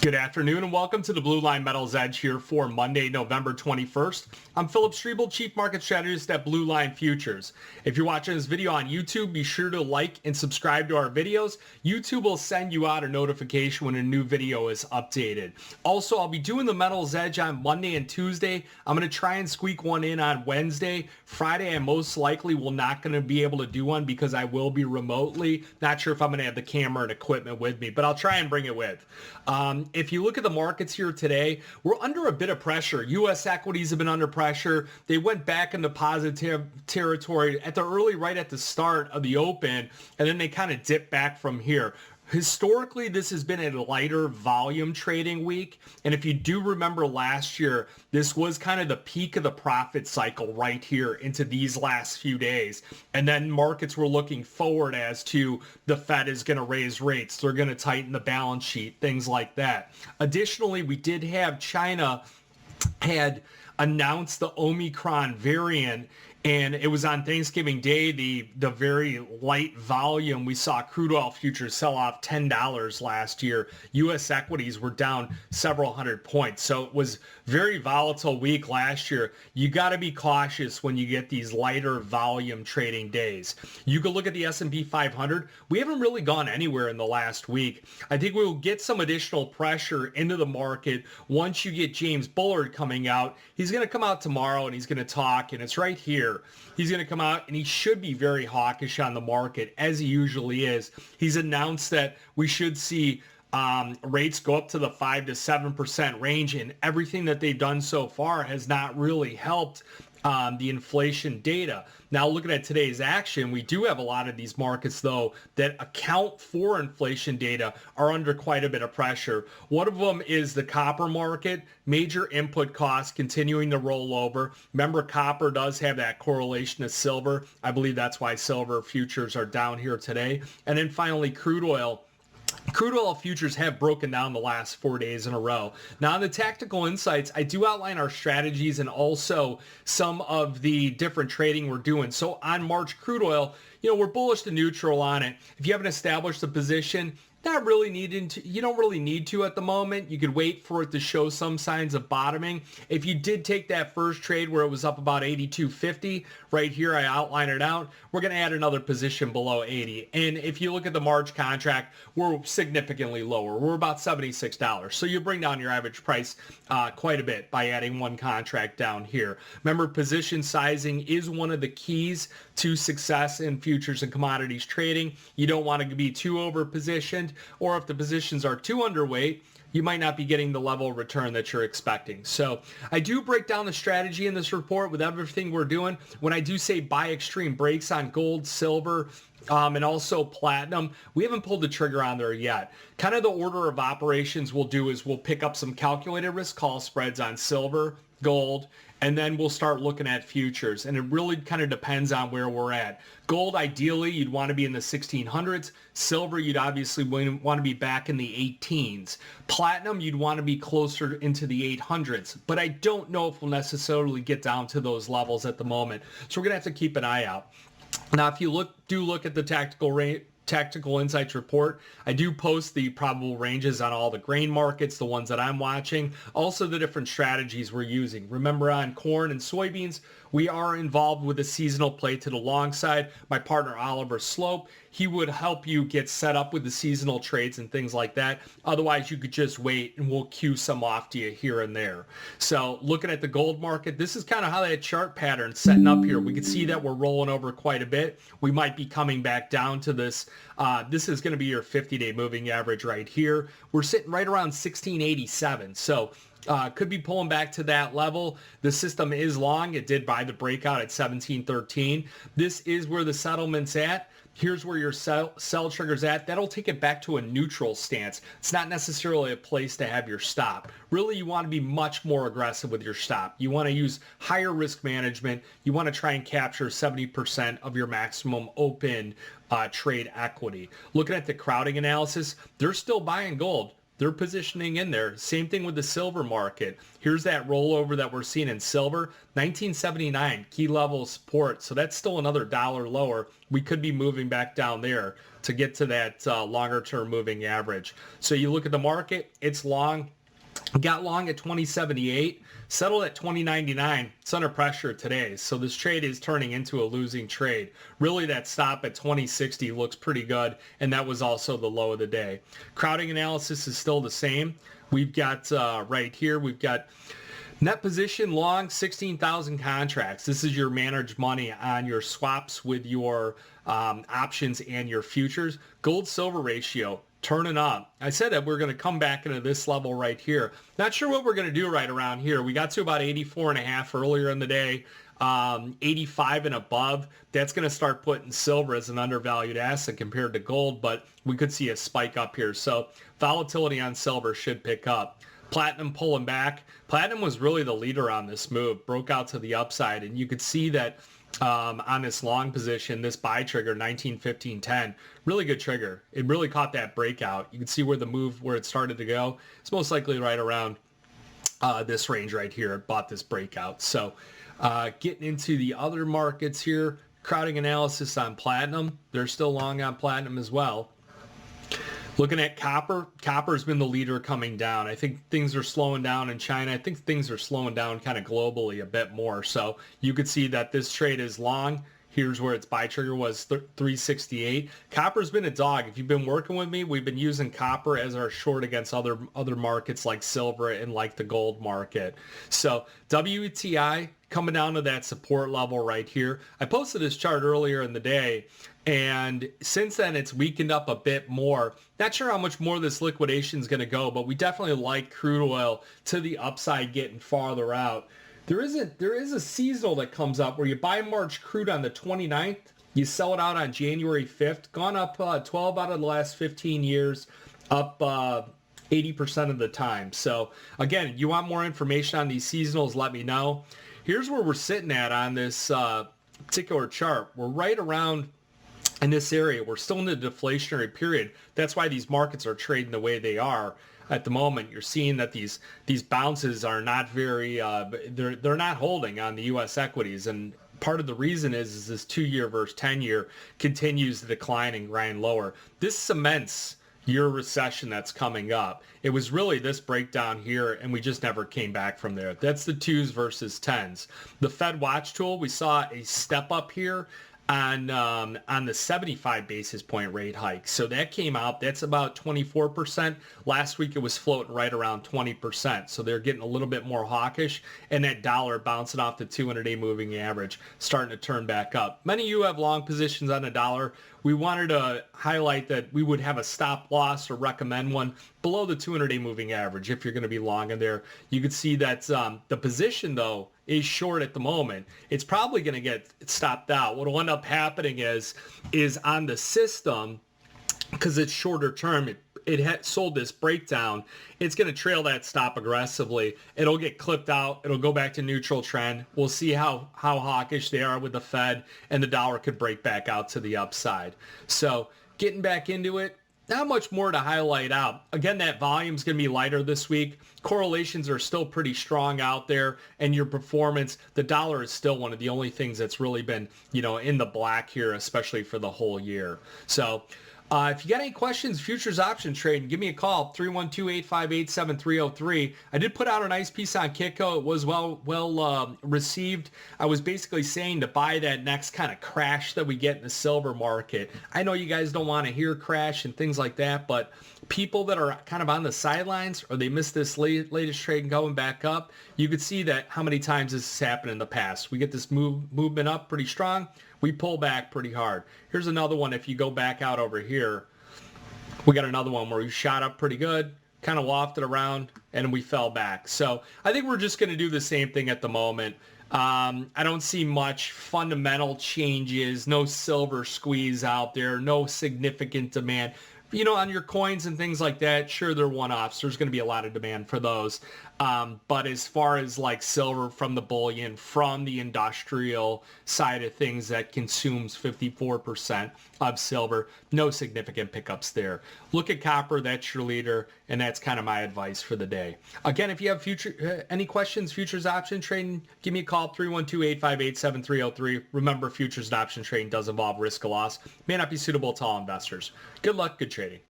Good afternoon and welcome to the Blue Line Metals Edge here for Monday, November 21st. I'm Phillip Streible, Chief Market Strategist at Blue Line Futures. If you're watching this video on YouTube, be sure to like and subscribe to our videos. YouTube will send you out a notification when a new video is updated. Also, I'll be doing the Metals Edge on Monday and Tuesday. I'm going to try and squeak one in on Wednesday. Friday, I most likely will not going to be able to do one because I will be remotely. Not sure if I'm going to have the camera and equipment with me, but I'll try and bring it with. If you look at the markets here today, we're under a bit of pressure. U.S. equities have been under pressure. They went back into positive territory right at the start of the open, and then they kind of dipped back from here. Historically, this has been a lighter volume trading week. And if you do remember last year, this was kind of the peak of the profit cycle right here into these last few days. And then markets were looking forward as to the Fed is going to raise rates. They're going to tighten the balance sheet, things like that. Additionally, we did have China had announced the Omicron variant, and it was on Thanksgiving Day, the very light volume. We saw crude oil futures sell off $10 last year. U.S. equities were down several hundred points. So it was very volatile week last year. You got to be cautious when you get these lighter volume trading days. You can look at the S&P 500. We haven't really gone anywhere in the last week. I think we will get some additional pressure into the market once you get James Bullard coming out. He's going to come out tomorrow and he's going to talk, and it's right here. He's going to come out and he should be very hawkish on the market, as he usually is. He's announced that we should see rates go up to the 5 to 7% range, and everything that they've done so far has not really helped the inflation data. Now, looking at today's action, we do have a lot of these markets, though, that account for inflation data are under quite a bit of pressure. One of them is the copper market. Major input costs continuing to roll over. Remember, copper does have that correlation to silver. I believe that's why silver futures are down here today. And then finally, crude oil. Crude oil futures have broken down the last 4 days in a row. Now, in the tactical insights, I do outline our strategies and also some of the different trading we're doing. So on March crude oil, we're bullish to neutral on it. If you haven't established a position, not really needing to, you don't really need to at the moment. You could wait for it to show some signs of bottoming. If you did take that first trade where it was up about 82.50, right here I outline it out, we're going to add another position below 80. And if you look at the March contract, we're significantly lower. We're about $76. So you bring down your average price quite a bit by adding one contract down here. Remember, position sizing is one of the keys to success in futures and commodities trading. You don't want to be too over positioned, or if the positions are too underweight, you might not be getting the level of return that you're expecting. So I do break down the strategy in this report with everything we're doing. When I do say buy extreme breaks on gold, silver, and also platinum, we haven't pulled the trigger on there yet. Kind of the order of operations we'll do is we'll pick up some calculated risk call spreads on silver, gold, and then we'll start looking at futures. And it really kind of depends on where we're at. Gold, ideally, you'd want to be in the 1600s. Silver, you'd obviously want to be back in the 18s. Platinum, you'd want to be closer into the 800s. But I don't know if we'll necessarily get down to those levels at the moment. So we're going to have to keep an eye out. Now, if you do look at the Tactical Insights report, I do post the probable ranges on all the grain markets, the ones that I'm watching, also the different strategies we're using. Remember, on corn and soybeans, we are involved with a seasonal play to the long side. My partner, Oliver Slope, he would help you get set up with the seasonal trades and things like that. Otherwise, you could just wait and we'll cue some off to you here and there. So looking at the gold market, this is kind of how that chart pattern's setting up here. We can see that we're rolling over quite a bit. We might be coming back down to this. This is going to be your 50-day moving average right here. We're sitting right around 1687. So could be pulling back to that level. The system is long. It did buy the breakout at 1713. This is where the settlement's at. Here's where your sell trigger's at. That'll take it back to a neutral stance. It's not necessarily a place to have your stop. Really, you want to be much more aggressive with your stop. You want to use higher risk management. You want to try and capture 70% of your maximum open trade equity. Looking at the crowding analysis, they're still buying gold. they're positioning in there. Same thing with the silver market. Here's that rollover that we're seeing in silver, 1979 key level support. So that's still another dollar lower. We could be moving back down there to get to that longer term moving average. So you look at the market, it's long. Got long at 2078, settled at 2099. It's under pressure today. So this trade is turning into a losing trade. Really, that stop at 2060 looks pretty good. And that was also the low of the day. Crowding analysis is still the same. We've got right here, we've got net position long, 16,000 contracts. This is your managed money on your swaps with your options and your futures. Gold silver ratio turning up. I said that we're going to come back into this level right here. Not sure what we're going to do right around here. We got to about 84.5 earlier in the day. 85 and above, that's going to start putting silver as an undervalued asset compared to gold, but we could see a spike up here. So volatility on silver should pick up. Platinum pulling back. Platinum was really the leader on this move, broke out to the upside, and you could see that on this long position, this buy trigger, 1915.10, really good trigger. It really caught that breakout. You can see where the move, where it started to go. It's most likely right around this range right here. It bought this breakout. So getting into the other markets here, crowding analysis on platinum. They're still long on platinum as well. Looking at copper, copper has been the leader coming down. I think things are slowing down in China. I think things are slowing down kind of globally a bit more. So you could see that this trade is long. Here's where its buy trigger was 368. Copper's been a dog. If you've been working with me, we've been using copper as our short against other markets like silver and like the gold market. So WTI coming down to that support level right here. I posted this chart earlier in the day, and since then it's weakened up a bit more. Not sure how much more this liquidation is going to go, but we definitely like crude oil to the upside getting farther out. There is a seasonal that comes up where you buy March crude on the 29th, you sell it out on January 5th, gone up 12 out of the last 15 years, up 80% of the time. So again, you want more information on these seasonals, let me know. Here's where we're sitting at on this particular chart. We're right around in this area. We're still in the deflationary period. That's why these markets are trading the way they are. At the moment, you're seeing that these bounces are not very, they're not holding on the U.S. equities. And part of the reason is this 2-year versus 10-year continues to decline and grind lower. This cements your recession that's coming up. It was really this breakdown here, and we just never came back from there. That's the 2s versus 10s. The Fed watch tool, we saw a step up here on the 75 basis point rate hike. So that came out. That's about 24%. Last week it was floating right around 20%. So they're getting a little bit more hawkish, and that dollar bouncing off the 200-day moving average starting to turn back up. Many of you have long positions on a dollar. We wanted to highlight that we would have a stop loss or recommend one below the 200-day moving average if you're going to be long in there. You can see that the position, though, is short at the moment. It's probably going to get stopped out. What will end up happening is on the system, because it's shorter term, it had sold this breakdown, it's going to trail that stop aggressively. It'll get clipped out. It'll go back to neutral trend. We'll see how hawkish they are with the Fed, and the dollar could break back out to the upside. So getting back into it, not much more to highlight out. Again, that volume is going to be lighter this week. Correlations are still pretty strong out there, and your performance, the dollar is still one of the only things that's really been, in the black here, especially for the whole year. So if you got any questions, futures option trading, give me a call, 312-858-7303. I did put out a nice piece on Kitco. It was well received. I was basically saying to buy that next kind of crash that we get in the silver market. I know you guys don't want to hear crash and things like that, but people that are kind of on the sidelines, or they missed this latest trade going back up, you could see that how many times this has happened in the past. We get this movement up pretty strong. We pull back pretty hard. Here's another one. If you go back out over here, we got another one where we shot up pretty good, kind of wafted around, and we fell back. So I think we're just going to do the same thing at the moment. I don't see much fundamental changes, no silver squeeze out there, no significant demand. On your coins and things like that, sure, they're one-offs. There's going to be a lot of demand for those. But as far as like silver from the bullion, from the industrial side of things that consumes 54% of silver, no significant pickups there. Look at copper, that's your leader, and that's kind of my advice for the day. Again, if you have any questions, futures option trading, give me a call, 312-858-7303. Remember, futures and option trading does involve risk of loss. May not be suitable to all investors. Good luck, good trading.